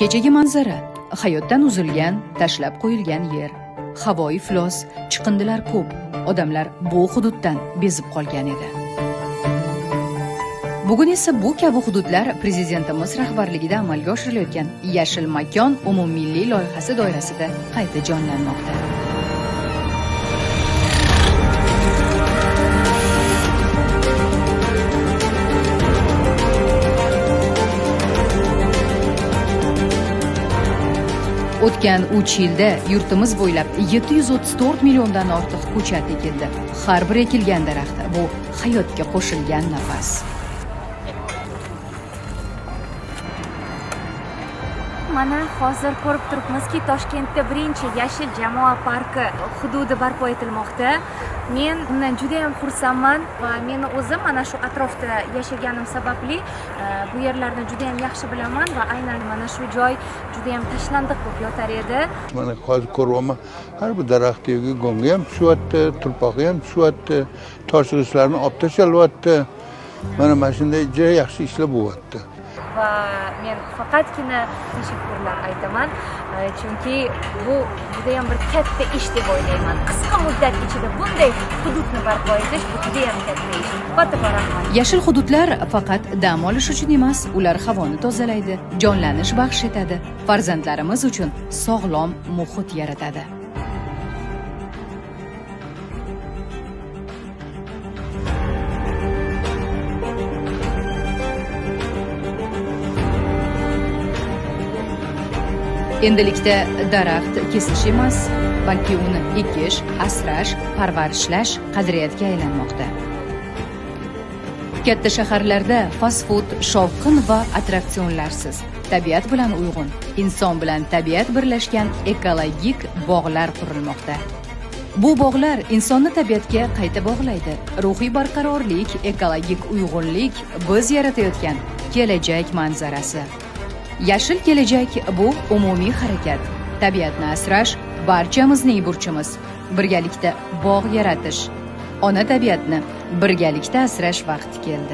Kechagi manzara, hayotdan uzilgan, tashlab qo'yilgan yer. Havo iflos, chiqindilar ko'p. Odamlar bu hududdan bezib qolgan edi. Bugun esa bu kabi hududlar prezidentimiz rahbarligida amalga oshirilayotgan Yashil makon umummilliy loyihasi doirasida qayta jonlanmoqda. O'tgan 3 yilda yurtimiz bo'ylab 734 milliondan ortiq ko'chat ekildi. Har bir ekilgan daraxt bu hayotga qo'shilgan nafas. Mana hozir ko'rib turibmizki, Toshkentda birinchi yashil jamoa parki hududi barpo etilmoqda. Men bundan juda ham xursandman va meni o'zim mana shu atrofda yashaganim sababli bu yerlarni juda ham yaxshi bilaman va aynan mana shu joy juda ham tashlandiq bo'lib yotar edi. Mana hozir ko'ryapman, har bir daraxtdagi gongi ham tushyapti, turpog'i ham tushyapti, toshg'ichlarni olib tashalyapti. Mana shunday juda yaxshi ishlar bo'lyapti. Va men faqatgina tashakkurlar aytaman, chunki bu juda ham bir katta ish deb o'ylayman. Qisqa muddat ichida bunday hududni barpo etish bu juda ham katta ish. Katta rahmat. Yashil hududlar faqat dam olish uchun emas, ular havoni tozalaydi, jonlanish baxsh etadi, farzandlarimiz uchun sog'lom muhit yaratadi. Endilikda daraxt kesish emas, balki uni ekish, asrash, parvarishlash qadriyatga aylanmoqda. Katta shaharlarda fast food, shovqin va attraksionlarsiz, tabiat bilan uyg'un, inson bilan tabiat birlashgan ekologik bog'lar qurilmoqda. Bu bog'lar insonni tabiatga qayta bog'laydi. Ruhiy barqarorlik, ekologik uyg'unlik biz yaratayotgan kelajak manzarasi. Yashil kelajak bu umumiy harakat. Tabiatni asrash barchamizning burchimiz. Birgalikda bog' yaratish. Ona tabiatni birgalikda asrash vaqti keldi.